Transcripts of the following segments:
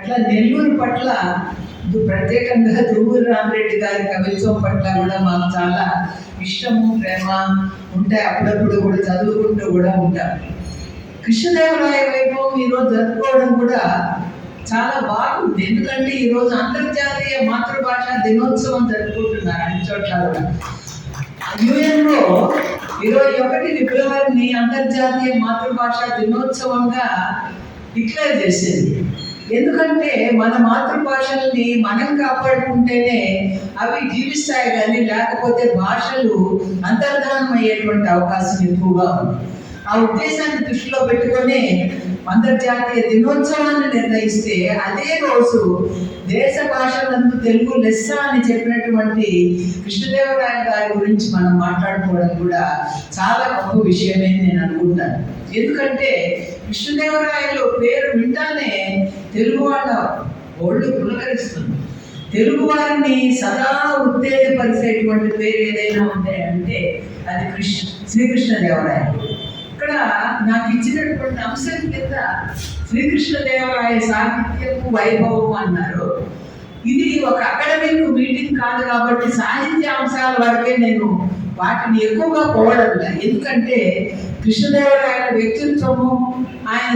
అట్లా నెల్లూరు పట్ల ప్రత్యేకంగా దువ్వూరు రామరెడ్డి గారి కవిత్వం పట్ల కూడా మాకు చాలా ఇష్టము, ప్రేమ ఉంటాయి. అప్పుడప్పుడు కూడా చదువుకుంటూ కూడా ఉంటాం. కృష్ణదేవరాయ వైభవం ఈరోజు జరుపుకోవడం కూడా చాలా బాగుంది. ఎందుకంటే ఈరోజు అంతర్జాతీయ మాతృభాష దినోత్సవం జరుపుకుంటున్నారు అన్ని చోట్ల కూడా. యుఎన్ఓ 21 ఫిబ్రవరిని అంతర్జాతీయ మాతృభాష దినోత్సవంగా డిక్లేర్ చేసింది. ఎందుకంటే మన మాతృభాషల్ని మనం కాపాడుకుంటేనే అవి జీవిస్తాయి, కానీ లేకపోతే భాషలు అంతర్ధానం అయ్యేటువంటి అవకాశం ఎక్కువగా ఉంది. ఆ ఉద్దేశాన్ని దృష్టిలో పెట్టుకొని అంతర్జాతీయ దినోత్సవాన్ని నిర్ణయిస్తే అదే రోజు దేశ భాషలందు తెలుగు లెస్స అని చెప్పినటువంటి కృష్ణదేవరాయ గారి గురించి మనం మాట్లాడుకోవడం కూడా చాలా గొప్ప విషయమే నేను అనుకుంటాను. ఎందుకంటే కృష్ణదేవరాయలు పేరు వింటానే తెలుగు వాళ్ళ ఒళ్ళు పులకరిస్తుంది. తెలుగు వారిని సదా ఉత్తేజపరిచేటువంటి పేరు ఏదైనా ఉంది అంటే అది శ్రీకృష్ణదేవరాయలు. ఇక్కడ నాకు ఇచ్చినటువంటి అంశం కింద శ్రీకృష్ణదేవరాయ సాహిత్యపు వైభవం అన్నారు. ఇది ఒక అకాడమిక్ మీటింగ్ కాదు కాబట్టి సాహిత్య అంశాల వరకే నేను వాటిని ఎక్కువగా పోవడంలా. ఎందుకంటే కృష్ణదేవరాయల వ్యక్తిత్వము, ఆయన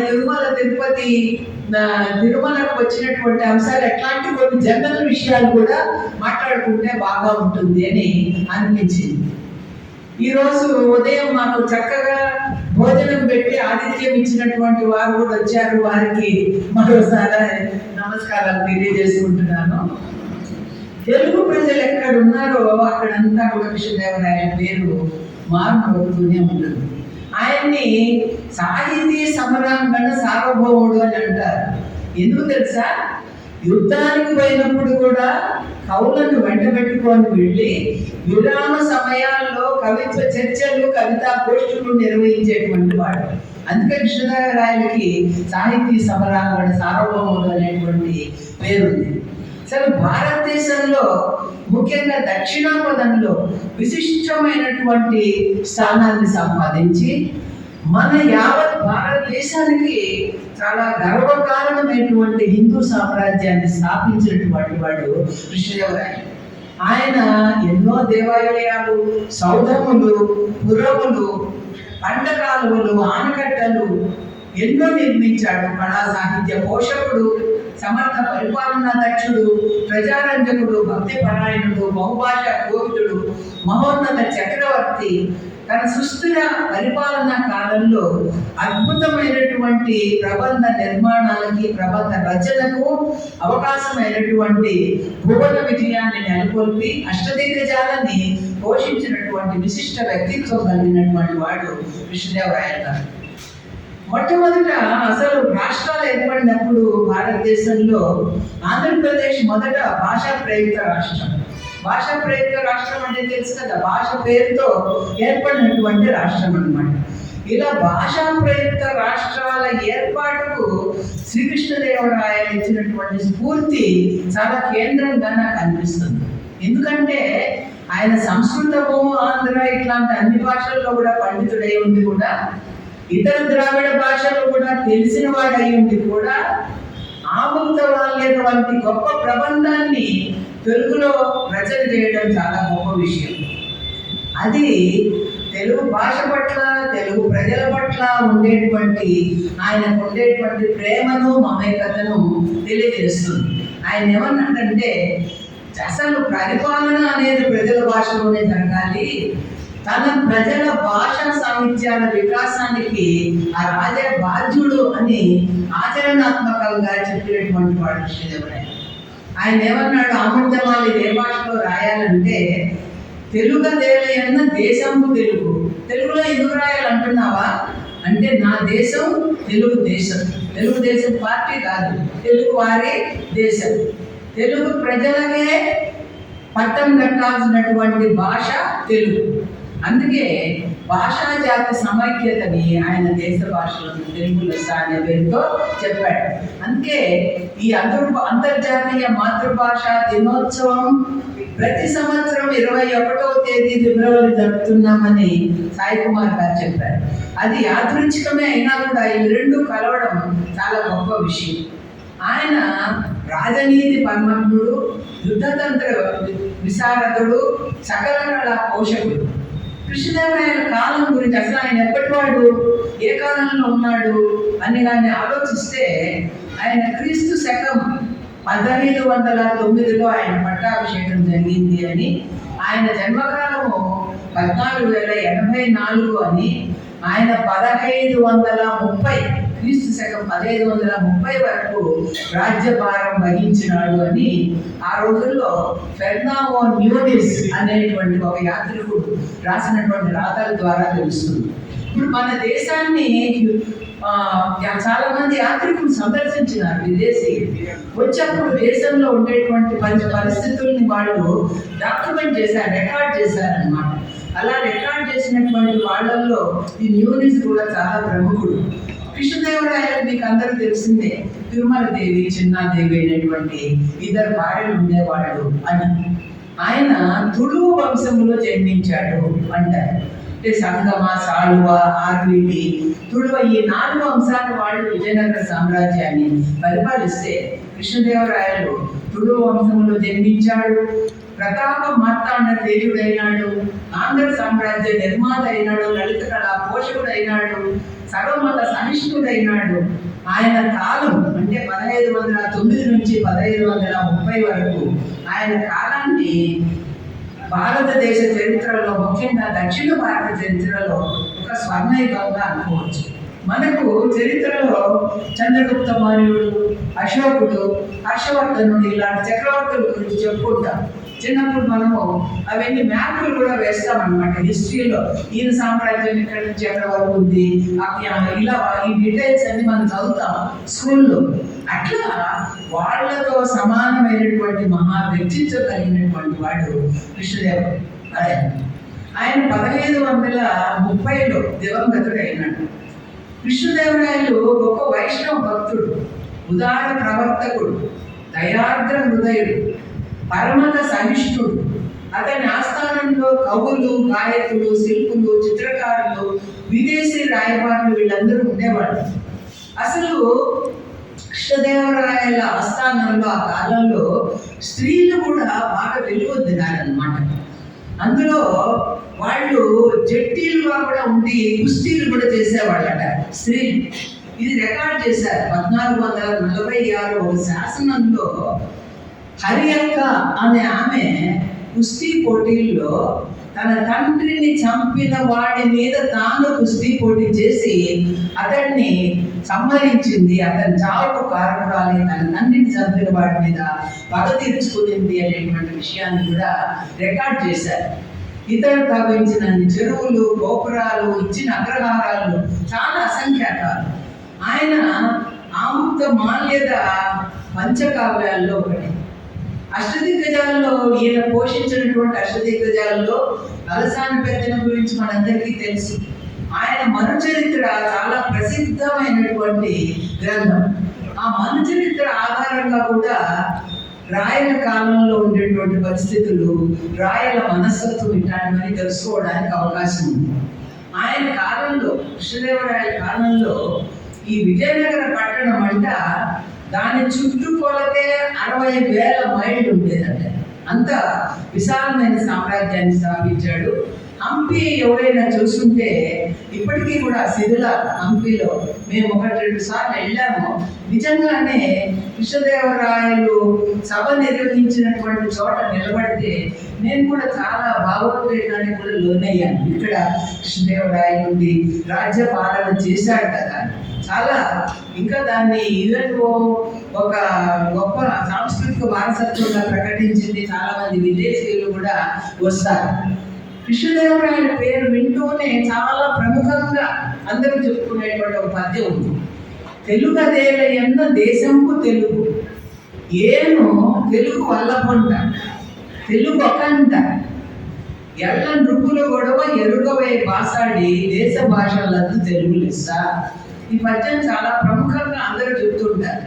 తిరుమలకు వచ్చినటువంటి అంశాలు ఎట్లాంటి కొన్ని జనరల్ విషయాలు కూడా మాట్లాడుకుంటే బాగా ఉంటుంది అని అనిపించింది. ఈరోజు ఉదయం మాకు చక్కగా భోజనం పెట్టి ఆతిథ్యం ఇచ్చినటువంటి వారు కూడా వచ్చారు. వారికి మరోసారి నమస్కారాలు తెలియజేసుకుంటున్నాను. తెలుగు ప్రజలు ఎక్కడ ఉన్నారో అక్కడంతా కూడా కృష్ణదేవరాయ పేరు మారుమోగుతూనే ఉంటుంది. ఆయన్ని సాహితీ సమరాంగణ సార్వభౌముడు అని అంటారు. ఎందుకు తెలుసా? యుద్ధానికి పోయినప్పుడు కూడా కవులను వెంట పెట్టుకొని వెళ్ళి విరామ సమయాల్లో కవిత్వ చర్చలు, కవితా గోష్ఠులు నిర్వహించేటువంటి వాడు. అందుకే కృష్ణదేవరాయలకి సాహితీ సమరాంగణ సార్వభౌముడు అనేటువంటి పేరుంది. అసలు భారతదేశంలో ముఖ్యంగా దక్షిణాపథంలో విశిష్టమైనటువంటి స్థానాన్ని సంపాదించి మన యావత్ భారతదేశానికి చాలా గర్వకారణమైనటువంటి హిందూ సామ్రాజ్యాన్ని స్థాపించినటువంటి వాడు కృష్ణదేవరాయలు. ఆయన ఎన్నో దేవాలయాలు, సౌధములు, పురములు, పంటకాలువలు, ఆనకట్టలు ఎన్నో నిర్మించాడు. కళా సాహిత్య పోషకుడు, సమర్థ పరిపాలనా దక్షుడు, ప్రజారంజకుడు, భక్తి పరాయణుడు, బహుభాష కోవిదుడు, మహోన్నత చక్రవర్తి. తన సుస్థిర పరిపాలనా కాలంలో అద్భుతమైనటువంటి ప్రబంధ నిర్మాణాలకి, ప్రబంధ రచనకు అవకాశమైనటువంటి భువన విజయాన్ని నెలకొల్పి అష్టదిగ్గజాలని పోషించినటువంటి విశిష్ట వ్యక్తిత్వం కలిగినటువంటి వాడు కృష్ణదేవరాయ గారు. మొట్టమొదట అసలు రాష్ట్రాలు ఏర్పడినప్పుడు భారతదేశంలో ఆంధ్రప్రదేశ్ మొదట భాషా ప్రయుక్త రాష్ట్రం. భాషా ప్రయుక్త రాష్ట్రం అంటే తెలుసు కదా, భాష పేరుతో ఏర్పడినటువంటి రాష్ట్రం అన్నమాట. ఇలా భాషా ప్రయుక్త రాష్ట్రాల ఏర్పాటుకు శ్రీకృష్ణదేవరాయలు ఇచ్చినటువంటి స్ఫూర్తి చాలా కేంద్రంగా నాకు అనిపిస్తుంది. ఎందుకంటే ఆయన సంస్కృతము, ఆంధ్ర ఇట్లాంటి అన్ని భాషల్లో కూడా పండితుడై ఉండి కూడా, ఇతర ద్రావిడ భాషలు కూడా తెలిసిన వాడై ఉండి కూడా, ఆముక్తవాల్యత వంటి గొప్ప ప్రబంధాన్ని తెలుగులో రచన చేయడం చాలా గొప్ప విషయం. అది తెలుగు భాష పట్ల, తెలుగు ప్రజల పట్ల ఆయనకు ఉండేటువంటి ప్రేమను, మమేకతను తెలియజేస్తుంది. ఆయన ఏమన్నాడంటే, అసలు పరిపాలన అనేది ప్రజల భాషలోనే జరగాలి, తన ప్రజల భాషా సాహిత్యాల వికాసానికి ఆ రాజా బాధ్యుడు అని ఆచరణాత్మకంగా చెప్పినటువంటి వాడు కృష్ణదేవరాయలు. ఆయన ఏమన్నాడు, ఆమృతమాలి ఏ భాషలో రాయాలంటే తెలుగదేలయన్న దేశము తెలుగు. తెలుగులో ఎందుకు రాయాలంటున్నావా అంటే, నా దేశం తెలుగు దేశం. తెలుగుదేశం పార్టీ కాదు, తెలుగు వారి దేశం. తెలుగు ప్రజలకే పట్టం కట్టాల్సినటువంటి భాష తెలుగు. అందుకే భాషా జాతి సమైక్యతని ఆయన దేశ భాషలో తెలుగు లెస్స అనే పేరుతో చెప్పాడు. అందుకే ఈ అంతర్జాతీయ మాతృభాష దినోత్సవం ప్రతి సంవత్సరం 21వ తేదీ ఫిబ్రవరి జరుపుతున్నామని సాయి కుమార్ గారు చెప్పారు. అది యాదృచ్ఛికమే అయినా కూడా ఈ రెండు కలవడం చాలా గొప్ప విషయం. ఆయన రాజనీతి పరమజ్ఞుడు, యుద్ధతంత్ర విశారదుడు, సకల కళా పోషకుడు. కృష్ణదేవరాయల కాలం గురించి అసలు ఆయన ఎప్పటివాడు, ఏ కాలంలో ఉన్నాడు అని కానీ ఆలోచిస్తే ఆయన క్రీస్తు శకం 1509లో ఆయన పట్టాభిషేకం జరిగింది అని, ఆయన జన్మకాలము 1484 అని, ఆయన 1530 క్రీస్తు శకం 1530 వరకు రాజ్యభారం వహించినాడు అని ఆ రోజుల్లో ఫెర్నాండో న్యూనిస్ అనేటువంటి ఒక యాత్రికుడు రాసినటువంటి రాతల ద్వారా తెలుస్తుంది. ఇప్పుడు మన దేశాన్ని చాలా మంది యాత్రికులు సందర్శించినారు విదేశీ. వచ్చేప్పుడు దేశంలో ఉండేటువంటి పరిస్థితుల్ని వాళ్ళు డాక్యుమెంట్ చేశారు, రికార్డ్ చేశారనమాట. అలా రికార్డ్ చేసినటువంటి వాళ్ళల్లో ఈ న్యూనిస్ కూడా చాలా ప్రముఖుడు. కృష్ణదేవరాయలు మీకు అందరూ తెలిసిందే, తిరుమల దేవి, చిన్నాదేవి అనేటువంటి 2 భార్యలు ఉండేవాడు అని. ఆయన తుళువు వంశంలో జన్మించాడు అంటారు. అంటే సంగమ, సాళువ, ఆర్వీటి, తుళువ ఈ 4 వంశాల వాళ్ళు విజయనగర సామ్రాజ్యాన్ని పరిపాలిస్తే కృష్ణదేవరాయలు తుళువ వంశంలో జన్మించాడు. ప్రతాప మార్తాండ తేజుడైనాడు, ఆంధ్ర సామ్రాజ్య నిర్మాత అయినాడు, లలిత కళా పోషకుడైనాడు, సర్వమత సహిష్ణుడైనాడు. ఆయన కాలం అంటే 1509 నుంచి 1530 వరకు ఆయన కాలాన్ని భారతదేశ చరిత్రలో, ముఖ్యంగా దక్షిణ భారత చరిత్రలో ఒక స్వర్ణయుగంగా అనుకోవచ్చు. మనకు చరిత్రలో చంద్రగుప్త మౌర్యుడు, అశోకుడు, హర్షవర్ధనుడు ఇలాంటి చక్రవర్తుల గురించి చెప్పుకుంటాం. చిన్నప్పుడు మనము అవన్నీ మ్యాప్లు కూడా వేస్తామన్నమాట హిస్టరీలో. ఈయన సామ్రాజ్యం ఇక్కడి నుంచి ఎక్కడ వరకు ఉంది, ఇలా ఈ డీటెయిల్స్ అన్ని మనం చదువుతాం స్కూల్లో. అట్లా వాళ్ళతో సమానమైనటువంటి మహా వ్యక్తిత్వం కలిగినటువంటి వాడు కృష్ణదేవరాయ. ఆయన 1530లో దివంగతుడు అయినాడు. కృష్ణదేవరాయలు గొప్ప వైష్ణవ భక్తుడు, ఉదార ప్రవర్తకుడు, దయార్ద్ర హృదయుడు, పరమత సహిష్ణుడు. అతని ఆస్థానంలో కవులు, గాయకులు, శిల్పులు, చిత్రకారులు, విదేశీ రాయబారులు వీళ్ళందరూ ఉండేవాళ్ళు. అసలు కృష్ణదేవరాయల ఆస్థానంలో ఆ కాలంలో స్త్రీలు కూడా బాగా వెలుగొందినారనమాట. అందులో వాళ్ళు జట్టీలుగా కూడా ఉండి కుస్తీలు కూడా చేసేవాళ్ళట స్త్రీలు. ఇది రికార్డ్ చేశారు 1446 ఒక శాసనంలో. హరియక్క అనే ఆమె కుస్తీ పోటీల్లో తన తండ్రిని చంపిన వాడి మీద తాను కుస్తీ పోటీ చేసి అతన్ని సంహరించింది, అతని చావుకు కారణాలి, తన తండ్రిని చంపిన వాడి మీద పగ తీర్చుకునింది అనేటువంటి విషయాన్ని కూడా రికార్డ్ చేశారు. ఇతడు తవ్వించిన చెరువులు, గోపురాలు, ఇచ్చిన అగ్రహారాలు చాలా అసంఖ్యాకాలు. ఆయన ఆముక్త మాల్యద పంచకావ్యాల్లో ఒకటి. అష్టదిగ్గజాల్లో ఈయన పోషించినటువంటి అష్టదిగ్గజాల్లో అలసాని పెద్దన గురించి మనందరికీ తెలుసు. ఆయన మనుచరిత్ర చాలా ప్రసిద్ధమైనటువంటి గ్రంథం. ఆ మనుచరిత్ర ఆధారంగా కూడా రాయల కాలంలో ఉండేటువంటి పరిస్థితులు, రాయల మనస్తత్వం ఇట్లాంటివన్నీ తెలుసుకోవడానికి అవకాశం ఉంది. ఆయన కాలంలో, కృష్ణదేవరాయల కాలంలో ఈ విజయనగర పట్టణం అంట దాని చుట్టుకొలతే 60,000 మైళ్ళు ఉండేదంట. అంత విశాలమైన సామ్రాజ్యాన్ని స్థాపించాడు. హంపి ఎవరైనా చూస్తుంటే ఇప్పటికీ కూడా శిథిల హంపిలో మేము 1-2 సార్లు వెళ్ళాము. నిజంగానే కృష్ణదేవరాయలు సభ నిర్వహించినటువంటి చోట నిలబడితే నేను కూడా చాలా భావోద్వేగానికి కూడా లోనయ్యాను. ఇక్కడ కృష్ణదేవరాయలు నుండి రాజ్య పాలన చేశాడు కదా, చాలా ఇంకా దాన్ని యుఎన్ఓ ఒక గొప్ప సాంస్కృతిక వారసత్వంగా ప్రకటించింది. చాలా మంది విదేశీయులు కూడా వస్తారు. కృష్ణదేవరాయల పేరు వింటూనే చాలా ప్రముఖంగా అందరూ చెప్పుకునేటువంటి ఒక పద్యం ఉంది. తెలుగదేల ఎన్న దేశంపు తెలుగు, ఏను తెలుగు వల్లపొంట, తెలుగు ఒకంట, ఎల్ల నృపుల గొడవ ఎరుగవే బాసాడి, దేశ భాషలందు తెలుగు లెస్స. ఈ పద్యం చాలా ప్రముఖంగా అందరూ చెప్తుంటారు.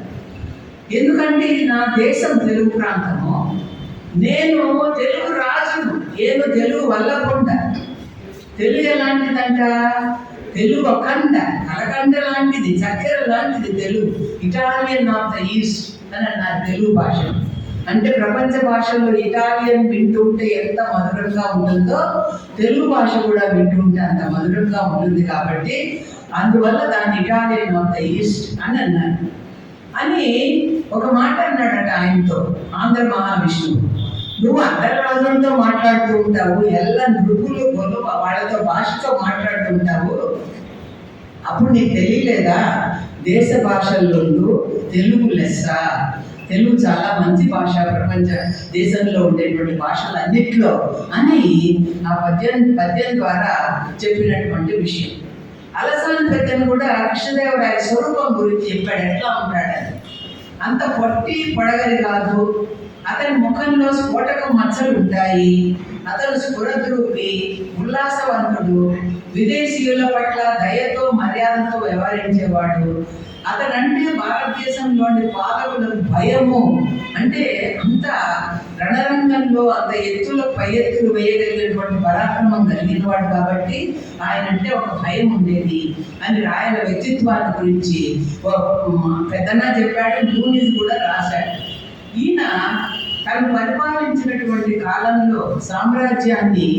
ఎందుకంటే ఇది నా దేశం, తెలుగు ప్రాంతము. నేను తెలుగు రాజును, ఏదో తెలుగు వల్లకొండ. తెలుగు ఎలాంటిదంట? తెలుగు ఒకండ, కలకండ లాంటిది, చక్కెర లాంటిది Telugu. Italian of the east అని అన్నారు తెలుగు భాష. అంటే ప్రపంచ భాషల్లో ఇటాలియన్ వింటుంటే ఎంత మధురంగా ఉంటుందో తెలుగు భాష కూడా వింటుంటే అంత మధురంగా ఉంటుంది. కాబట్టి అందువల్ల దాన్ని ఇటాలియన్ ఆఫ్ ద ఈస్ట్ అని అన్నారు. అని ఒక మాట అన్నాడట ఆయనతో ఆంధ్ర మహావిష్ణువు. నువ్వు అందరి రాజులతో మాట్లాడుతూ ఉంటావు, ఎలా నృపులు గొలువ వాళ్ళతో భాషతో మాట్లాడుతూ ఉంటావు, అప్పుడు నీకు తెలియలేదా దేశ భాషల్లో తెలుగు లెస్స, తెలుగు చాలా మంచి భాష ప్రపంచ దేశంలో ఉండేటువంటి భాషలన్నిట్లో అని ఆ పద్యం ద్వారా చెప్పినటువంటి విషయం. అలసాని పెద్దను కూడా కృష్ణదేవరాయ స్వరూపం గురించి చెప్పాడు, ఎట్లా ఉంటాడని. అంత పొట్టి పొడగలి కాదు, అతని ముఖంలో స్ఫోటక మచ్చలు ఉంటాయి, అతను స్ఫురద్రూపి, ఉల్లాసవంతుడు, విదేశీయుల పట్ల దయతో మర్యాదతో వ్యవహరించేవాడు. అతనంటే భారతదేశంలోని పాలకులకు భయము. అంటే అంత రణరంగంలో అంత పై ఎత్తులు వేయగలిగినటువంటి పరాక్రమం కలిగిన వాడు కాబట్టి ఆయన అంటే ఒక భయం ఉండేది అని రాయల వ్యక్తిత్వాన్ని గురించి పెద్దన్నా చెప్పాడు, భూమిది కూడా రాశాడు. ఈయన తను పరిపాలించినటువంటి కాలంలో సామ్రాజ్యాన్ని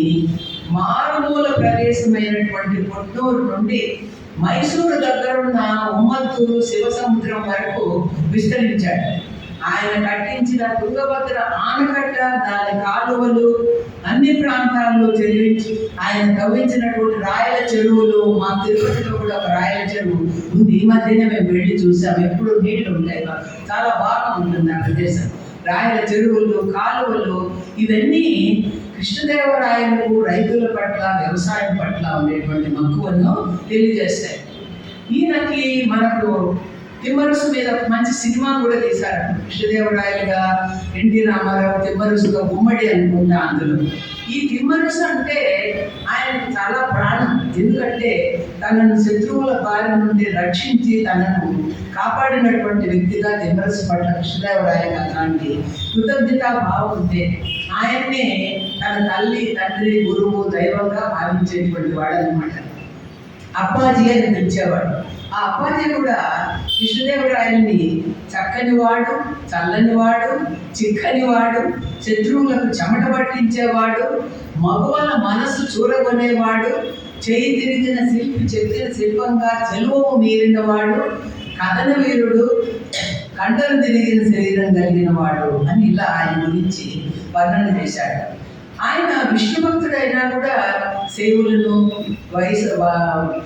మారుమూల ప్రదేశమైనటువంటి కొట్టూరు నుండి మైసూరు దగ్గరున్న ఉమ్మత్తూరు శివసముద్రం వరకు విస్తరించాడు. ఆయన కట్టించిన తుంగభద్ర ఆనకట్ట, దాని కాలువలు అన్ని ప్రాంతాల్లో చెల్లించి ఆయన తవ్వించినటువంటి రాయల చెరువులు, మా తిరుపతిలో కూడా ఒక రాయల చెరువు ఉంది. ఈ మధ్యనే మేము వెళ్ళి చూసాం, ఎప్పుడు నీళ్లు ఉంటాయి, చాలా బాగా ఉంటుంది ఆ ప్రదేశం. రాయల చెరువులు, కాలువలు ఇవన్నీ కృష్ణదేవరాయలకు రైతుల పట్ల వ్యవసాయం పట్ల ఉండేటువంటి మక్కువను తెలియజేస్తాయి. ఈయనకి మనకు తిమ్మరుసు మీద మంచి సినిమా కూడా తీశారు. కృష్ణదేవరాయలుగా ఎన్టీ రామారావు తిమ్మరుసుగా ఉమ్మడి అనుకుంటా అందులో. ఈ తిమ్మరుసు అంటే ఆయనకు చాలా ప్రాణం. ఎందుకంటే తనను శత్రువుల బారి నుండి రక్షించి తనను కాపాడినటువంటి వ్యక్తిగా తిమ్మరుసు పట్ల కృష్ణదేవరాయలు అలాంటి కృతజ్ఞతా భావం ఉంటే ఆయన్నే తన తల్లి, తండ్రి, గురువు, దైవంగా భావించేటువంటి వాడు అనమాట. అప్పాజీ అని పిలిచేవాడు. ఆ అప్పాజీ కూడా కృష్ణదేవరాయల్ని చక్కనివాడు, చల్లనివాడు, చిక్కనివాడు, శత్రువులకు చెమట పట్టించేవాడు, మగవాళ్ళ మనస్సు చూరగొనేవాడు, చేయి తిరిగిన శిల్పి చెక్కిన శిల్పంగా చెలువము మీరినవాడు, కథన వీరుడు, కంటలు తిరిగిన శరీరం కలిగిన వాడు అని ఇలా ఆయన గురించి వర్ణన చేశాడు. ఆయన విష్ణు భక్తుడైనా కూడా సేవులను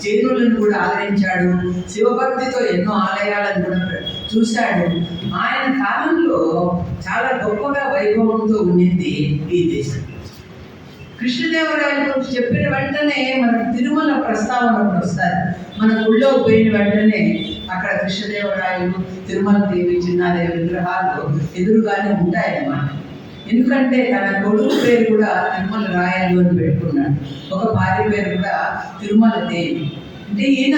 చేనులను కూడా ఆదరించాడు. శివభక్తితో ఎన్నో ఆలయాలను కూడా చూశాడు. ఆయన కాలంలో చాలా గొప్పగా వైభవంతో ఉండింది ఈ దేశం. కృష్ణదేవరాయల గురించి చెప్పిన వెంటనే మనకు తిరుమల ప్రస్తావనకు వస్తారు. మన గుళ్ళో పోయిన వెంటనే అక్కడ కృష్ణదేవరాయలు, తిరుమల దేవి, చిన్నాదేవి విగ్రహాలు ఎదురుగానే ఉంటాయన్నమాట. ఎందుకంటే తన కొడుకు పేరు కూడా తిరుమల రాయలు అని పెట్టుకున్నాడు. ఒక భార్య పేరు కూడా తిరుమల దేవి. అంటే ఈయన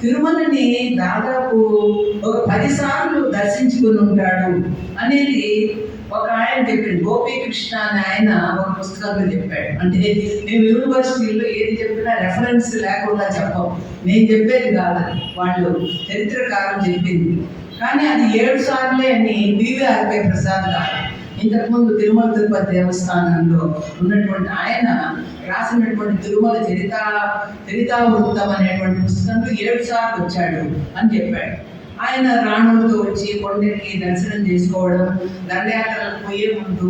తిరుమలని దాదాపు ఒక 10 సార్లు దర్శించుకుని ఉంటాడు అనేది ఒక ఆయన చెప్పింది. గోపీకృష్ణ అని ఆయన ఒక పుస్తకంలో చెప్పాడు. అంటే మేము యూనివర్సిటీలో ఏది చెప్పినా రెఫరెన్స్ లేకుండా చెప్పం, నేను చెప్పేది కాదు, వాళ్ళు చరిత్రకారులు చెప్పింది. కానీ అది 7 సార్లే అని బివిఆర్కే ప్రసాద్ గారు ఇంతకుముందు తిరుమల తిరుపతి దేవస్థానంలో ఉన్నటువంటి ఆయన రాసినటువంటి తిరుమల చరితావృత్తం అనేటువంటి పుస్తకంలో 7 సార్లు వచ్చాడు అని చెప్పాడు. ఆయన రాణులతో వచ్చి కొండకి దర్శనం చేసుకోవడం, దండయాత్రలకు పోయే ముందు,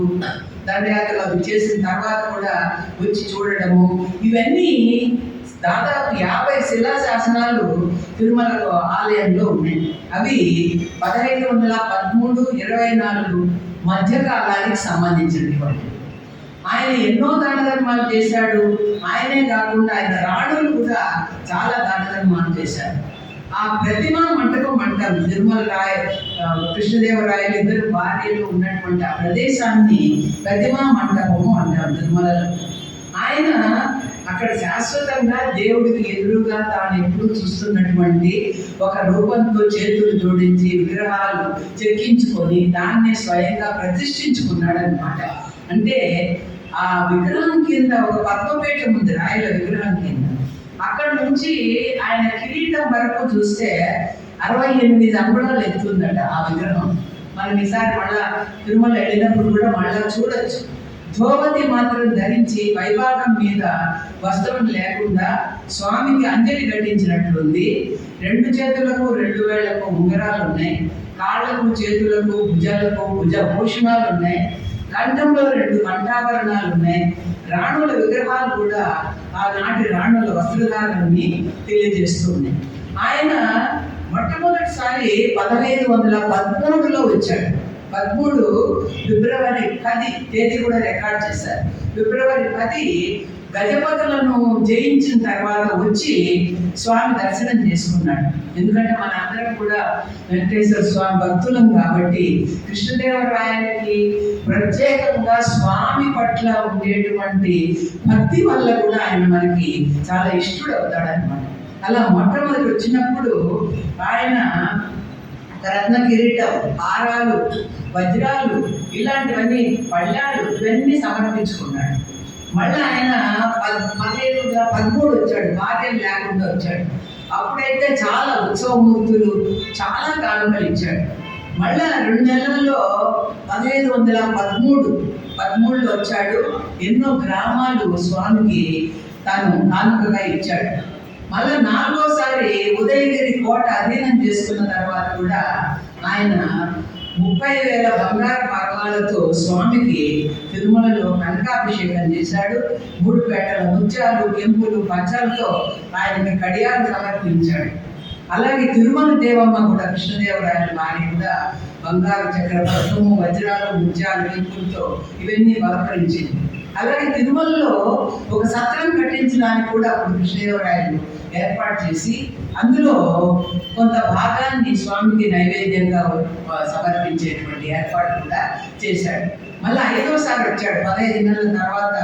దండయాత్రలు చేసిన తర్వాత కూడా వచ్చి చూడడము, ఇవన్నీ దాదాపు 50 శిలాశాసనాలు తిరుమల ఆలయంలో ఉన్నాయి. అవి 1513, 24 మధ్యకాలానికి సంబంధించినటువంటి. ఆయన ఎన్నో దాన ధర్మాలు చేశాడు. ఆయనే కాకుండా ఆయన రాణులు కూడా చాలా దాన ధర్మాలు చేశారు. ఆ ప్రతిమా మంటపం అంటాం, తిరుమల కృష్ణదేవరాయలు ఇద్దరు భార్యలు ఉన్నటువంటి ఆ ప్రదేశాన్ని ప్రతిమా మంటపము అంటాం తిరుమలలో. ఆయన అక్కడ శాశ్వతంగా దేవుడికి ఎదురుగా తాను ఎప్పుడు చూస్తున్నటువంటి ఒక రూపంతో చేతులు జోడించి విగ్రహాలు చెక్కించుకొని దాన్నే స్వయంగా ప్రతిష్ఠించుకున్నాడు అనమాట. అంటే ఆ విగ్రహం కింద ఒక పద్మపీఠం ఉంది రాయల విగ్రహం కింద. అక్కడ నుంచి ఆయన కిరీటం వరకు చూస్తే 68 అంగుళాలు ఎత్తుందట ఆ విగ్రహం. మనం ఈసారి మళ్ళా తిరుమల వెళ్ళినప్పుడు కూడా మళ్ళా చూడొచ్చు. ధోవతి మాత్రం ధరించి పైభాగం మీద వస్త్రం లేకుండా స్వామికి అంజలి ఘటించినట్లుంది. 2 చేతులకు 2 వేళ్లకు ఉంగరాలు ఉన్నాయి. కాళ్లకు చేతులకు భుజాలకు భూషణాలు ఉన్నాయి. కంఠంలో 2 కంఠాభరణాలు ఉన్నాయి. రాణుల విగ్రహాలు కూడా ఆనాటి రాణుల వస్త్రధారాన్ని తెలియజేస్తున్నాయి. ఆయన మొట్టమొదటిసారి 1513లో వచ్చాడు. 13 ఫిబ్రవరి 10 తేదీ కూడా రికార్డ్ చేశారు. ఫిబ్రవరి 10 గజపతులను జయించిన తర్వాత వచ్చి స్వామి దర్శనం చేసుకున్నాడు. ఎందుకంటే మన అందరం కూడా వెంకటేశ్వర స్వామి భక్తులం కాబట్టి కృష్ణదేవరాయలకి ప్రత్యేకంగా స్వామి పట్ల ఉండేటువంటి భక్తి వల్ల కూడా ఆయన మనకి చాలా ఇష్టడు అవుతాడనమాట. అలా మొట్టమొదటి వచ్చినప్పుడు ఆయన రత్న కిరీటం, హారాలు, వజ్రాలు ఇలాంటివన్నీ పళ్ళాలు ఇవన్నీ సమర్పించుకున్నాడు. మళ్ళీ ఆయన 13 వచ్చాడు, భార్యలు లేకుండా వచ్చాడు. అప్పుడైతే చాలా ఉత్సవమూర్తులు, చాలా కానుకలు ఇచ్చాడు. మళ్ళా 2 నెలల్లో 1513లో వచ్చాడు. ఎన్నో గ్రామాలు స్వామికి తాను కానుకగా ఇచ్చాడు. మళ్ళీ 4వసారి ఉదయగిరి కోట అధీనం చేసుకున్న తర్వాత కూడా ఆయన 30,000 బంగారు పర్వాలతో స్వామికి తిరుమలలో కనకాభిషేకం చేశాడు. 3 పేటల ముత్యాలు, కెంపులు, పచ్చలతో ఆయనకి కడియాలు సమర్పించాడు. అలాగే తిరుమల దేవమ్మ కూడా కృష్ణదేవరాయల భార్య కూడా బంగారు చక్రపథము, వజ్రాలు, ముత్యాలు, కెంపులతో ఇవన్నీ బలపరించింది. అలాగే తిరుమలలో ఒక సత్రం కట్టించడానికి కూడా అప్పుడు కృష్ణదేవరాయలు ఏర్పాటు చేసి అందులో కొంత భాగాన్ని స్వామికి నైవేద్యంగా సమర్పించేటువంటి ఏర్పాటు కూడా చేశాడు. మళ్ళీ 5వసారి వచ్చాడు. 15 నెలల తర్వాత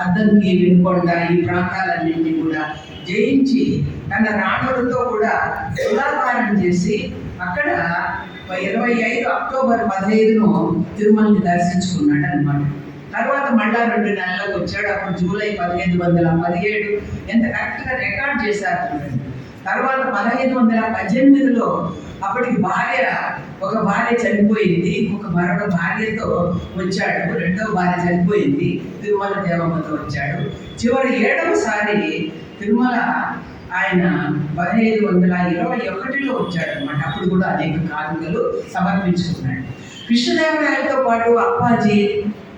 అద్దంకి, వినుకొండ ఈ ప్రాంతాలన్నింటినీ కూడా జయించి తన రాణులతో కూడా తులాభారం చేసి అక్కడ 25 అక్టోబర్ 15ను తిరుమలని దర్శించుకున్నాడు అనమాట. తర్వాత మళ్ళా 2 నెలలకు వచ్చాడు. అప్పుడు జూలై 1517 ఎంత కరెక్ట్గా రికార్డ్ చేశారు చూడండి. తర్వాత 1518లో అప్పటికి ఒక భార్య చనిపోయింది. మరొక భార్యతో వచ్చాడు. 2వ భార్య చనిపోయింది. తిరుమల దేవమ్మతో వచ్చాడు. చివరి 7వసారి తిరుమల ఆయన 1521లో వచ్చాడు అనమాట. అప్పుడు కూడా అనేక కానుకలు సమర్పించుకున్నాడు. కృష్ణదేవరాయలతో పాటు అప్పాజీ,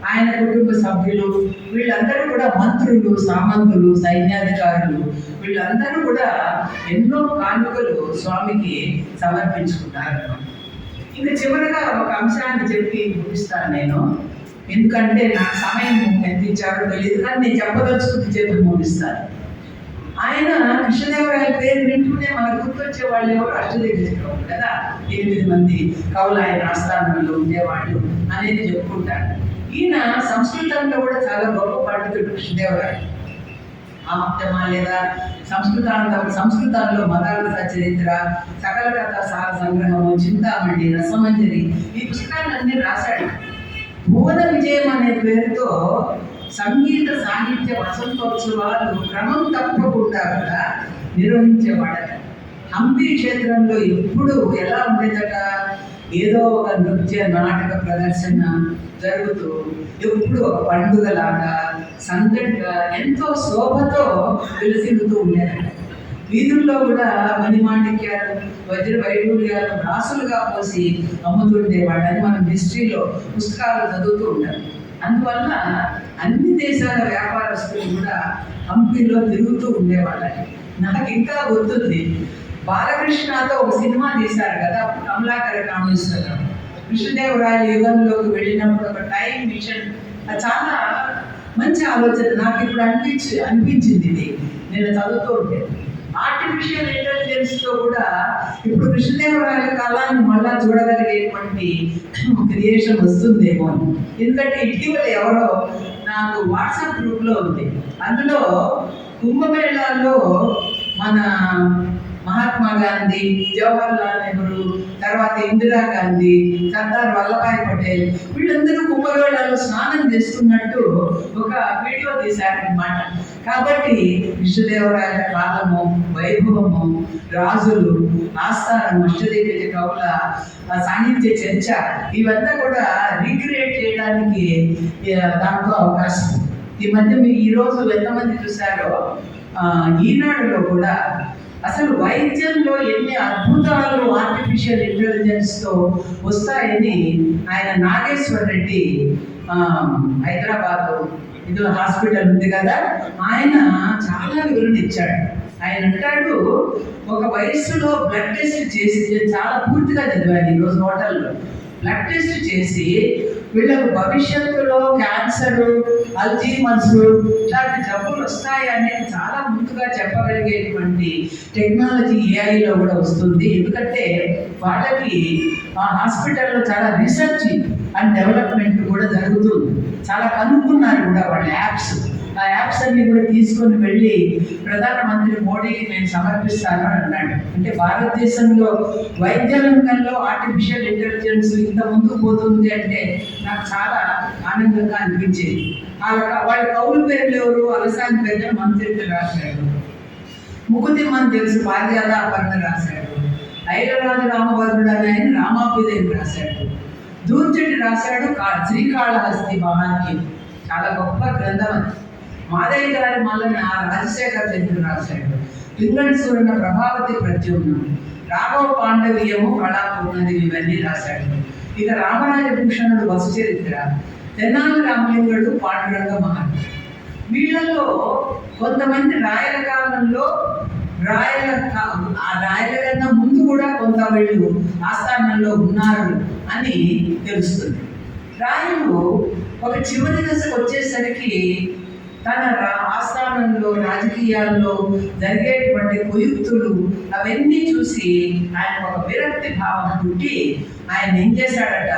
ఆయన కుటుంబ సభ్యులు వీళ్ళందరూ కూడా మంత్రులు, సామంతులు, సైన్యాధికారులు వీళ్ళందరూ కూడా ఎన్నో కానుకలు స్వామికి సమర్పించుకున్నారు. ఇంకా చివరిగా ఒక అంశాన్ని చెప్పి ముగిస్తాను నేను. ఎందుకంటే నాకు సమయం ఎంత ఇచ్చారో తెలియదు, కానీ నేను చెప్పదలుచుకుంది చెప్పి ముగిస్తాను. ఆయన కృష్ణదేవరాయల పేరు వింటూనే మనకు గుర్తొచ్చే వాళ్ళు ఎవరు? అష్టదిగ్గజులు కదా, 8 మంది కవులు ఆయన ఆస్థానంలో ఉండేవాళ్ళు అనేది చెప్పుకుంటారు. ఈయన సంస్కృతంలో కూడా చాలా గొప్ప పండితుడు కృష్ణదేవరాయలు. ఆప్తమా లేదా సంస్కృతంలో మదాలస చరిత్ర, సకల కథ సార సంగ్రహము, చింతామణి, రసమంజరి ఈ పుస్తకాలన్నీ రాశాడు. భువన విజయం అనే పేరుతో సంగీత సాహిత్య వసంతోత్సవాలు క్రమం తప్పకుండా కూడా నిర్వహించేవాడట. హంపి క్షేత్రంలో ఎప్పుడు ఎలా ఉండేదట, ఏదో ఒక నృత్య నాటక ప్రదర్శన జరుగుతూ ఎప్పుడు ఒక పండుగలాగా సందడిగా ఎంతో శోభతో వెలుసిల్లుతూ ఉండేదట. వీధుల్లో కూడా మణిమాణిక్యాలు, వజ్ర వైడూర్యాలు రాసులుగా పోసి అమ్ముతుండేవాడని మనం హిస్టరీలో పుస్తకాలు చదువుతూ ఉంటాం. అందువల్ల అన్ని దేశాల వ్యాపారస్తులు కూడా హంపీలో తిరుగుతూ ఉండేవాళ్ళని నాకు ఇంకా గుర్తుంది. బాలకృష్ణతో ఒక సినిమా తీశారు కదా, కమలాకర కామేశ్వరరావు. కృష్ణదేవరాయల యుగంలోకి వెళ్ళినప్పుడు ఒక టైం మిషన్, చాలా మంచి ఆలోచన నాకు ఇప్పుడు అనిపించింది. ఇది నేను చదువుతూ ఉంటే ఆర్టిఫిషియల్ ఇంటెలిజెన్స్తో కూడా ఇప్పుడు కృష్ణదేవరాయల కాలాన్ని మళ్ళా చూడగలిగేటువంటి క్రియేషన్ వస్తుందేమో అని. ఎందుకంటే ఇటీవల ఎవరో నాకు వాట్సాప్ గ్రూప్లో ఉంది, అందులో కుంభమేళాలో మన మహాత్మా గాంధీ, జవహర్లాల్ నెహ్రూ, తర్వాత ఇందిరాగాంధీ, సర్దార్ వల్లభాయ్ పటేల్ వీళ్ళందరూ కుంభమేళాలో స్నానం చేస్తున్నట్టు ఒక వీడియో తీశారనమాట. కాబట్టి కృష్ణదేవరాయల కాలము, వైభవము, రాజులు, ఆస్థానం, అష్టదిగ్గజ కవుల సాహిత్య చర్చ ఇవంతా కూడా రీక్రియేట్ చేయడానికి దాంట్లో అవకాశం. ఈ మధ్య ఈరోజు ఎంతమంది చూశారో ఈనాడులో కూడా అసలు వైద్యంలో ఎన్ని అద్భుతాలు ఆర్టిఫిషియల్ ఇంటెలిజెన్స్తో వస్తాయని ఆయన నాగేశ్వర్ రెడ్డి హైదరాబాద్ ఇది హాస్పిటల్ ఉంది కదా, ఆయన చాలా వివరణ ఇచ్చాడు. ఆయన అంటాడు, ఒక వయస్సులో బ్లడ్ టెస్ట్ చేసి, చాలా పూర్తిగా చదివాను ఈరోజు హోటల్లో, బ్లడ్ టెస్ట్ చేసి వీళ్ళకు భవిష్యత్తులో క్యాన్సర్, అల్జీమర్స్ ఇలాంటి జబ్బులు వస్తాయి అనేది చాలా ముందుగా చెప్పగలిగేటువంటి టెక్నాలజీ ఏఐలో కూడా వస్తుంది. ఎందుకంటే వాళ్ళకి ఆ హాస్పిటల్లో చాలా రీసెర్చ్ అండ్ డెవలప్మెంట్ కూడా జరుగుతుంది. చాలా కనుక్కున్నారు కూడా వాళ్ళ యాప్స్. ఆ యాప్స్ అన్ని కూడా తీసుకొని వెళ్ళి ప్రధానమంత్రి మోడీకి నేను సమర్పిస్తాను అని అన్నాడు. అంటే భారతదేశంలో వైద్య రంగంలో ఆర్టిఫిషియల్ ఇంటెలిజెన్స్ ఇంత ముందుకు పోతుంది అంటే నాకు చాలా ఆనందంగా అనిపించేది. వాళ్ళ కౌలు పేర్లు ఎవరు? అలసాని పేర్లు మంత్రి రాశాడు, ముకుతిమ్మని తెలుసు పారిజాత అపర్ణ రాశాడు, ఐరరాజు రామభద్రుడు అని ఆయన రామాభిదేవి రాశాడు, దూర్జటి రాశాడు శ్రీకాళహస్తి మహాత్మ్యం, చాలా గొప్ప గ్రంథం అది. మాదయ్య గారి మల్లన రాజశేఖర చంద్రుడు రాశాడు, లింగడి సూరణ ప్రభావతి ప్రత్యుమ్నం, రాఘవ పాండవీయము కళాపూర్ణది ఇవన్నీ రాశాడు. ఇక రామరాజభూషణుడు వసుచరిత్ర, తెనాలి రామలింగుడు పాండురంగ మహర్షి. వీళ్ళలో కొంతమంది రాయల కాలంలో రాయల కన్నా ముందు కూడా కొంత వీళ్ళు ఆస్థానంలో ఉన్నారు అని తెలుస్తుంది. రాయలు ఒక చివరి దశకు వచ్చేసరికి తన ఆస్థానంలో రాజకీయాల్లో జరిగేటువంటి కుయుక్తులు అవన్నీ చూసి ఆయన ఒక విరక్తి భావం పుట్టి ఆయన ఏం చేశాడట,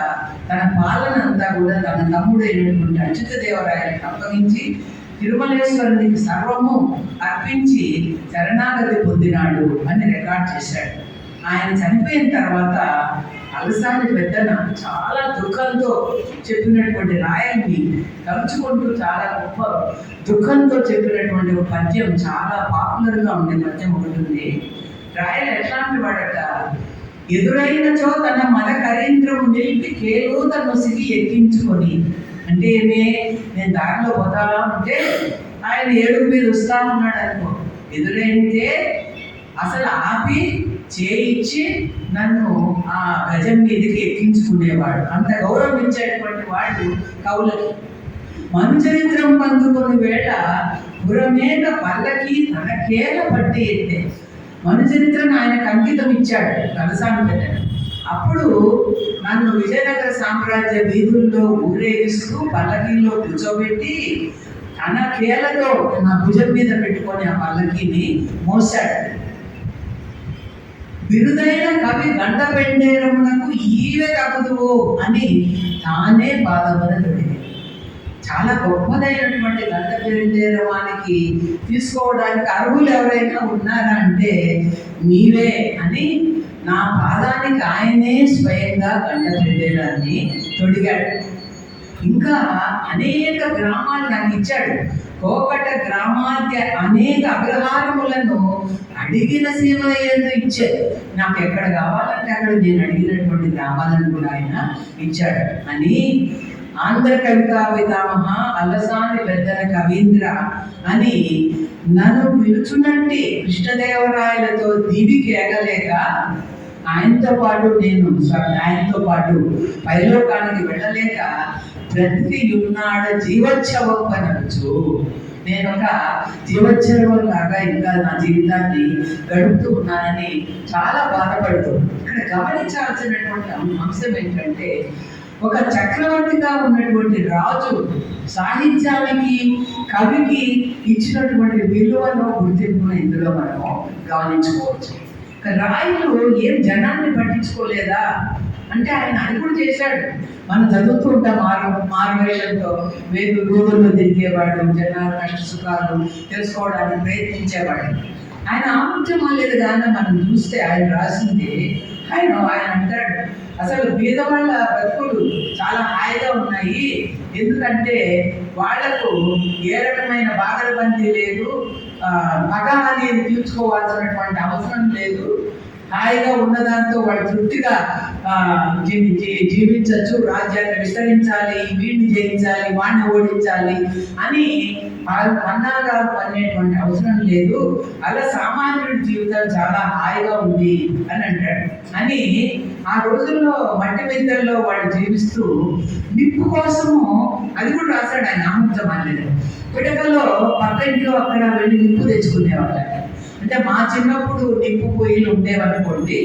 తన పాలన అంతా కూడా తన తమ్ముడైనటువంటి అచ్యుతదేవరాయలకు అప్పగించి తిరుమలేశ్వరునికి సర్వము అర్పించి శరణాగతి పొందినాడు అని రికార్డ్ చేశాడు. ఆయన చనిపోయిన తర్వాత అలసాని పెద్దన చాలా దుఃఖంతో చెప్పినటువంటి రాయల్ని తలుచుకుంటూ చాలా గొప్ప దుఃఖంతో చెప్పినటువంటి ఒక పద్యం, చాలా పాపులర్గా ఉండే పద్యం ఒకటి ఉంది. రాయలు ఎట్లాంటి వాడట, ఎదురైనచో తన మద కరీంద్రము నిలిపి కేలోతను సిగి ఎక్కించుకొని, అంటే ఏమే నేను దారిలో పోతా ఉంటే ఆయన ఏడుగు మీద వస్తా ఉన్నాడు అనుకో, ఎదురైతే అసలు ఆపి చేయించి నన్ను ఆ గజం మీదకి ఎక్కించుకునేవాడు. అంత గౌరవించేటువంటి వాడు కవులకి. మనుచరిత్రం పందుకొని వేళ పురమేక పల్లకి తన కేల పట్టి ఎత్తే. మనుచరిత్రను ఆయనకు అంకితం ఇచ్చాడు కలసాని పెట్టాడు. అప్పుడు నన్ను విజయనగర సామ్రాజ్య వీధుల్లో ఊరేగిస్తూ పల్లకీల్లో కూర్చోబెట్టి తన కేలతో నా భుజం మీద పెట్టుకొని ఆ పల్లకీని మోసాడు. బిరుదైన కవి గంట పెండేరమునకు ఈవే తగుదువు అని తానే బాధపడ తొడిగి. చాలా గొప్పదైనటువంటి గంట పెండేరవానికి తీసుకోవడానికి అర్హులు ఎవరైనా ఉన్నారా అంటే నీవే అని నా పాదానికి ఆయనే స్వయంగా గంట పెండేరాన్ని తొడిగాడు. ఇంకా అనేక గ్రామాలు నాకు ఇచ్చాడు. కోకట గ్రామాద్య అనేక అగ్రహారములను అడిగిన సేవయందు ఇచ్చాడు. నాకు ఎక్కడ కావాలంటే అక్కడ నేను అడిగినటువంటి గ్రామాలను కూడా ఆయన ఇచ్చాడు అని ఆంధ్ర కవితా పితామహ అల్లసాని పెద్దన కవీంద్ర అని నన్ను పిలుచునంటే కృష్ణదేవరాయలతో దివికి ఎగలేక ఆయనతో పాటు పైలోకానికి వెళ్ళలేక బ్రతికి ఉన్నాడ జీవోత్సవం పనవచ్చు. నేను ఒక జీవోత్సవం లాగా ఇంకా నా జీవితాన్ని గడుపుతూ ఉన్నానని చాలా బాధపడుతూ. ఇక్కడ గమనించాల్సినటువంటి అంశం ఏంటంటే, ఒక చక్రవర్తిగా ఉన్నటువంటి రాజు సాహిత్యానికి, కవికి ఇచ్చినటువంటి విలువను, గుర్తింపును ఇందులో మనం గమనించుకోవచ్చు. రాయలు ఏం జనాన్ని పట్టించుకోలేదా అంటే ఆయన అది కూడా చేశాడు. మనం చదువుతూ ఉంటాం మారువేషంతో గూగుల్లో తిరిగేవాడు, జనాల కష్ట సుఖాలు తెలుసుకోవడానికి ప్రయత్నించేవాడు. ఆయన ఆముత్యం లేదు కానీ మనం చూస్తే ఆయన రాసింది ఆయన అంటాడు, అసలు బీదవాళ్ళ బ్రతుకులు చాలా హాయిగా ఉన్నాయి, ఎందుకంటే వాళ్లకు ఏ రకమైన బాధరబందీ లేదు, పగ అనేది తీర్చుకోవాల్సినటువంటి అవసరం లేదు, హాయిగా ఉన్నదాంతో వాళ్ళు తృప్తిగా జీవించవచ్చు, రాజ్యాన్ని విస్తరించాలి, వీడిని జయించాలి, వాడిని ఓడించాలి అని పన్నాగాలు అనేటువంటి అవసరం లేదు, అలా సామాన్యుడి జీవితం చాలా హాయిగా ఉంది అని అంటాడు. అని ఆ రోజుల్లో మట్టి మిద్దల్లో వాళ్ళు జీవిస్తూ నిప్పు కోసము, అది కూడా రాశాడు ఆయన ఆముక్తమాల్యద, పిడకలో పక్క ఇంట్లో అక్కడ వెళ్ళి నిప్పు తెచ్చుకునేవాళ్ళు. అంటే మా చిన్నప్పుడు నిప్పు పొయ్యిలు ఉండేవనుకోండి,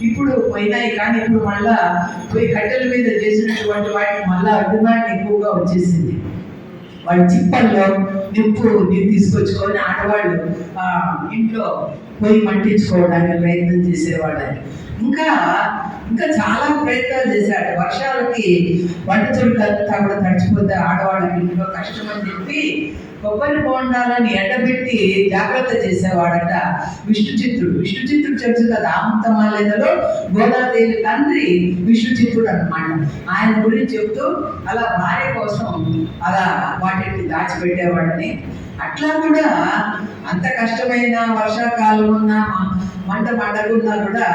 ఇప్పుడు పోయినాయి, కానీ ఇప్పుడు మళ్ళా పొయ్యి కట్టెల మీద చేసినటువంటి వాటికి మళ్ళా డిమాండ్ ఎక్కువగా వచ్చేసింది. వాళ్ళ చిప్పల్లో నిప్పు తీసుకొచ్చుకొని ఆడవాళ్ళు ఇంట్లో పొయ్యి మంటించుకోవడానికి ప్రయత్నం చేసేవాళ్ళని. ఇంకా చాలా ప్రయత్నాలు చేశాడు. వర్షాలకి వంట చెరువులంతా కూడా తడిచిపోతే ఆడవాళ్ళకి ఇంట్లో కష్టం అని చెప్పి కొబ్బరి బోండాలని ఎండబెట్టి జాగ్రత్త చేసేవాడట విష్ణుచిత్తుడు తెలుసు కదా, ఆముక్తమాల్యదలో గోదాదేవి తండ్రి విష్ణుచిత్తుడు అన్నమాట. ఆయన గురించి చెప్తూ అలా భార్య కోసం అలా వాటిని దాచిపెట్టేవాడని. అట్లా కూడా అంత కష్టమైన వర్షాకాలం ఉన్నా మంట మండకున్నా కూడా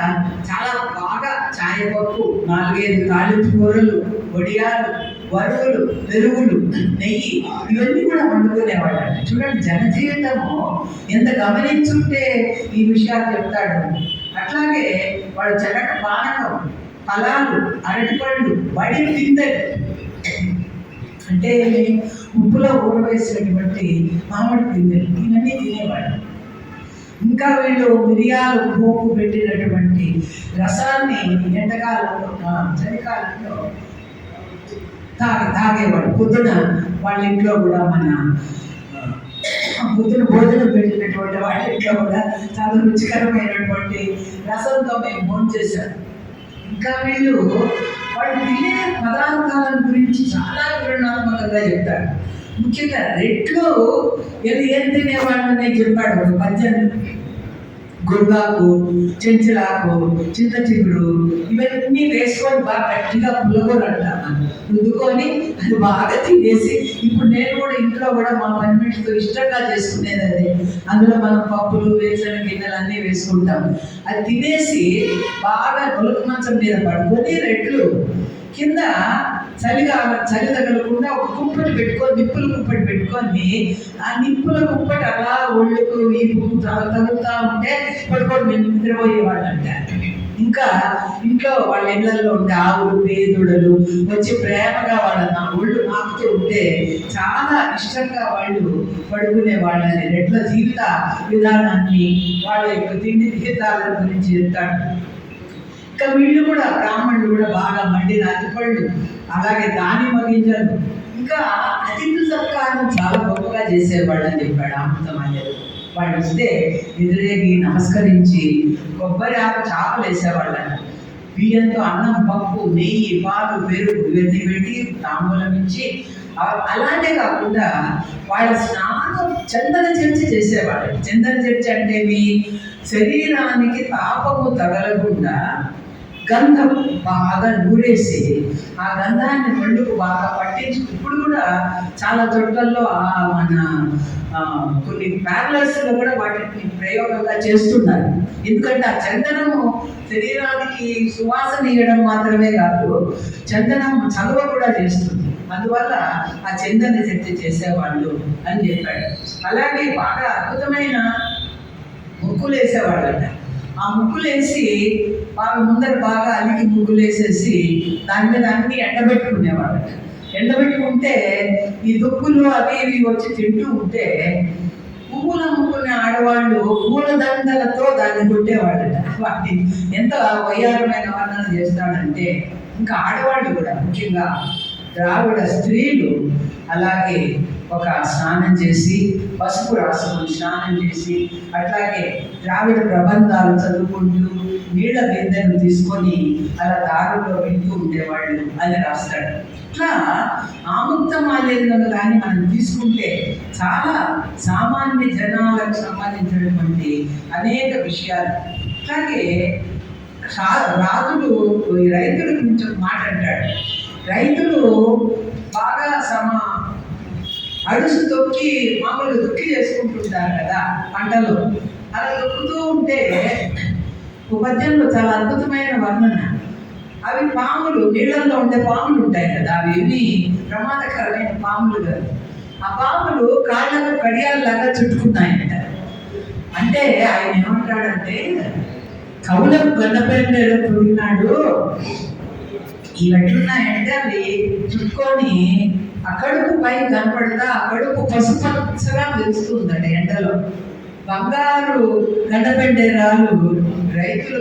చాలా బాగా చాయపప్పు, 4-5 తాలింపు కూరలు, వడియాలు, వరువులు, పెరుగులు, నెయ్యి ఇవన్నీ కూడా వండుకునేవాళ్ళు. చూడండి, జనజీవితము ఎంత గమనించుంటే ఈ విషయాలు చెప్తాడు. అట్లాగే వాడు చెనక పానకం, ఫలాలు, అరటిపళ్ళు, వడి పిందెలు, అంటే ఉప్పులో ఊరవేసినటువంటి మామిడి పిందెలు, ఇవన్నీ తినేవాడు. ఇంకా వీళ్ళు మిరియాలు పోపు పెట్టినటువంటి రసాన్ని ఎండాకాలంలో, చలికాలంలో తాగేవాడు. పొద్దున వాళ్ళ ఇంట్లో కూడా, పొద్దున భోజనం పెట్టినటువంటి వాళ్ళ ఇంట్లో కూడా చాలా రుచికరమైనటువంటి రసంతో మేము భోంచేశాం. ఇంకా వీళ్ళు వాళ్ళు తినే పదార్థాల గురించి చాలా వివరణాత్మకంగా చెప్తారు. ముఖ్యంగా రెట్లు ఏం తినేవాళ్ళనే చెప్పాడు ఒక పద్యాన్ని. గురుగాకు, చెంచలాకు, చింత చిగురు ఇవన్నీ వేసుకొని బాగా గట్టిగా పుల్లగూరంటాను రుద్దుకొని అది బాగా తినేసి, ఇప్పుడు నేను కూడా ఇంట్లో కూడా మా పనిమిటితో ఇష్టంగా చేసుకునేది అదే. అందులో మనం పప్పులు, వేసిన గిన్నెలు అన్నీ వేసుకుంటాం. అది తినేసి బాగా నులక మంచం మీద పడుకొని రెట్లు కింద చలి తగలకుండా ఒక కుంపటి పెట్టుకొని, నిప్పుల కుంపటి పెట్టుకొని, ఆ నిప్పుల కుంపటి అలా ఒళ్ళుకు వీపుకు తగులుతూ ఉంటే పడుకొని నిద్రపోయేవాళ్ళు అంట. ఇంకా ఇంట్లో వాళ్ళ ఇళ్లలో ఉండే ఆవులు, పేదుడలు వచ్చి ప్రేమగా వాళ్ళ ఒళ్ళు నాకుతూ ఉంటే చాలా ఇష్టంగా వాళ్ళు పడుకునే వాళ్ళని. రెట్ల జీవిత విధానాన్ని, వాళ్ళ యొక్క తిండి జీవితాల గురించి చెప్తాడు. ఇంకా వీళ్ళు కూడా, బ్రాహ్మణులు కూడా బాగా మండిన అరటిపళ్ళు, అలాగే దానిమ్మ గింజలు, ఇంకా అతిథి సత్కారం చాలా గొప్పగా చేసేవాళ్ళు అని చెప్పాడు ఆముక్తమాల్యద. వాళ్ళు వస్తే ఎదురేగి నమస్కరించి కొబ్బరి ఆకు చాపలు వేసేవాళ్ళని. బియ్యంతో అన్నం, పప్పు, నెయ్యి, పాలు, పెరుగు ఇవన్నీ పెట్టి తాంబూలం ఇచ్చి, అలానే కాకుండా వాళ్ళ స్నానం చందన చర్చ చేసేవాళ్ళు. చందన చర్చ అంటే మీ శరీరానికి తాపము తగలకుండా గంధం బాగా నూరేసి ఆ గంధాన్ని ఒళ్ళుకు బాగా పట్టించి, ఇప్పుడు కూడా చాలా చోట్లలో మన కొన్ని ప్యారలర్స్లో కూడా వాటిని ప్రయోగంగా చేస్తున్నారు. ఎందుకంటే ఆ చందనము శరీరానికి సువాసన ఇవ్వడం మాత్రమే కాదు, చందనం చలువ కూడా చేస్తుంది. అందువల్ల ఆ చందన చర్చ చేసేవాళ్ళు అని చెప్పాడు. అలాగే బాగా అద్భుతమైన ముగ్గులు వేసేవాళ్ళట. ఆ ముగ్గులు వేసి బాగా ముందర బాగా అలికి ముగ్గులు వేసేసి దాని మీద అన్ని ఎండబెట్టుకునేవాళ్ళట. ఎండబెట్టుకుంటే ఈ దుక్కులు అవి ఇవి వచ్చి తింటూ ఉంటే పువ్వులు అమ్ముకునే ఆడవాళ్ళు పూలదండలతో దాన్ని కొట్టేవాళ్ళట. వాటి ఎంత వయ్యారమైన వర్ణన చేస్తాడంటే, ఇంకా ఆడవాళ్ళు కూడా ముఖ్యంగా ద్రావిడ స్త్రీలు అలాగే ఒక స్నానం చేసి, పసుపు రాసుకొని స్నానం చేసి, అట్లాగే ద్రావిడ ప్రబంధాలు చదువుకుంటూ నీళ్ళ బిందెను తీసుకొని అలా దారుల్లో వింటూ ఉండేవాళ్ళు అని రాస్తాడు. ఇట్లా ఆముక్తమాల్యదను కానీ మనం తీసుకుంటే చాలా సామాన్య జనాలకు సంబంధించినటువంటి అనేక విషయాలు. అట్లాగే రాజులు ఈ రైతుల గురించి ఒక మాట అంటాడు. రైతులు బాగా అడుసు తొక్కి మామూలుగా దుక్కి చేసుకుంటుంటారు కదా పంటలు. అలా దొక్కుతూ ఉంటే పద్యంలో చాలా అద్భుతమైన వర్ణన. అవి పాములు, నీళ్ళల్లో ఉండే పాములు ఉంటాయి కదా, అవి ఏమి ప్రమాదకరమైన పాములు కాదు. ఆ పాములు కాళ్ళకు కడియాల్లాగా చుట్టుకున్నాయంట. అంటే ఆయన ఏమంటాడంటే, కవులకు గన్నపెండేలో తొడిగినాడు, ఇవి ఎట్లున్నాయంటే అవి చుట్టుకొని ఆ కడుపు పై కనపడతా ఆ కడుపు పసుపచ్చగా తెలుస్తుందండి ఎండలో. బంగారు గండపెండేరాలు రైతులు